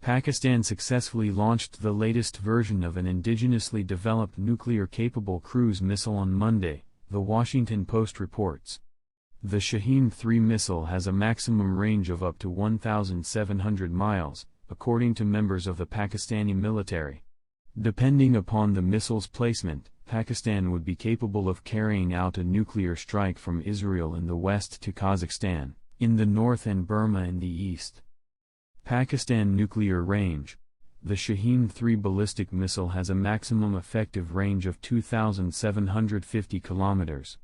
Pakistan successfully launched the latest version of an indigenously developed nuclear-capable cruise missile on Monday, The Washington Post reports. The Shaheen 3 missile has a maximum range of up to 1,700 miles, according to members of the Pakistani military. Depending upon the missile's placement, Pakistan would be capable of carrying out a nuclear strike from Israel in the west to Kazakhstan in the north and Burma in the east. Pakistan nuclear range. The Shaheen 3 ballistic missile has a maximum effective range of 2,750 kilometers.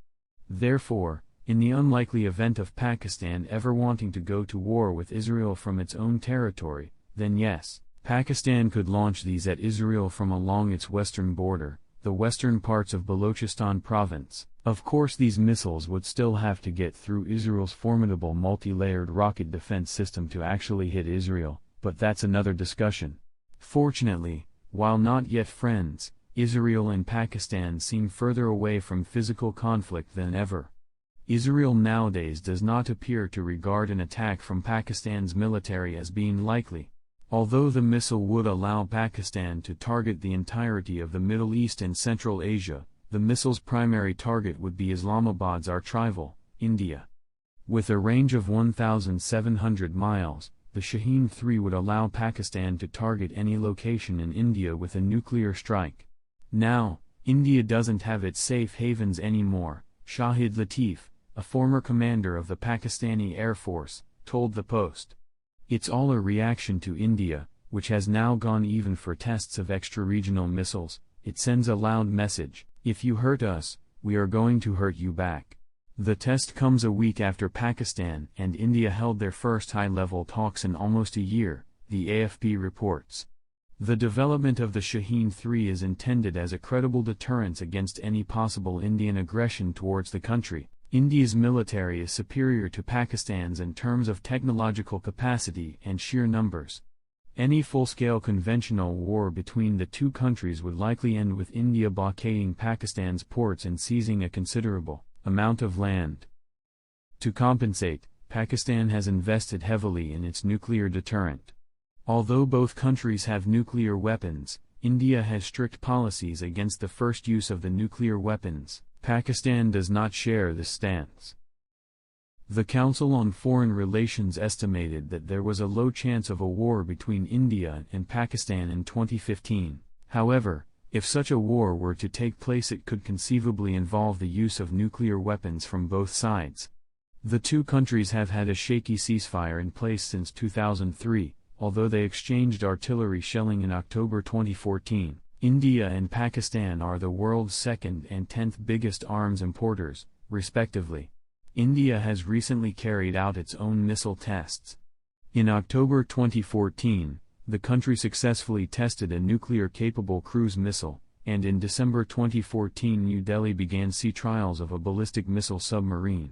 Therefore, in the unlikely event of Pakistan ever wanting to go to war with Israel from its own territory, then yes, Pakistan could launch these at Israel from along its western border, the western parts of Balochistan province. Of course, these missiles would still have to get through Israel's formidable multi-layered rocket defense system to actually hit Israel, but that's another discussion. Fortunately, while not yet friends, Israel and Pakistan seem further away from physical conflict than ever. Israel nowadays does not appear to regard an attack from Pakistan's military as being likely. Although the missile would allow Pakistan to target the entirety of the Middle East and Central Asia, the missile's primary target would be Islamabad's archrival, India. With a range of 1,700 miles, the Shaheen 3 would allow Pakistan to target any location in India with a nuclear strike. Now, India doesn't have its safe havens anymore, Shahid Latif, a former commander of the Pakistani Air Force, told the Post. It's all a reaction to India, which has now gone even for tests of extra-regional missiles. It sends a loud message: if you hurt us, we are going to hurt you back. The test comes a week after Pakistan and India held their first high-level talks in almost a year, the AFP reports. The development of the Shaheen 3 is intended as a credible deterrence against any possible Indian aggression towards the country. India's military is superior to Pakistan's in terms of technological capacity and sheer numbers. Any full-scale conventional war between the two countries would likely end with India blockading Pakistan's ports and seizing a considerable amount of land. To compensate, Pakistan has invested heavily in its nuclear deterrent. Although both countries have nuclear weapons, India has strict policies against the first use of the nuclear weapons. Pakistan does not share this stance. The Council on Foreign Relations estimated that there was a low chance of a war between India and Pakistan in 2015. However, if such a war were to take place, it could conceivably involve the use of nuclear weapons from both sides. The two countries have had a shaky ceasefire in place since 2003, although they exchanged artillery shelling in October 2014. India and Pakistan are the world's second and 10th biggest arms importers, respectively. India has recently carried out its own missile tests. In October 2014, the country successfully tested a nuclear-capable cruise missile, and in December 2014 New Delhi began sea trials of a ballistic missile submarine.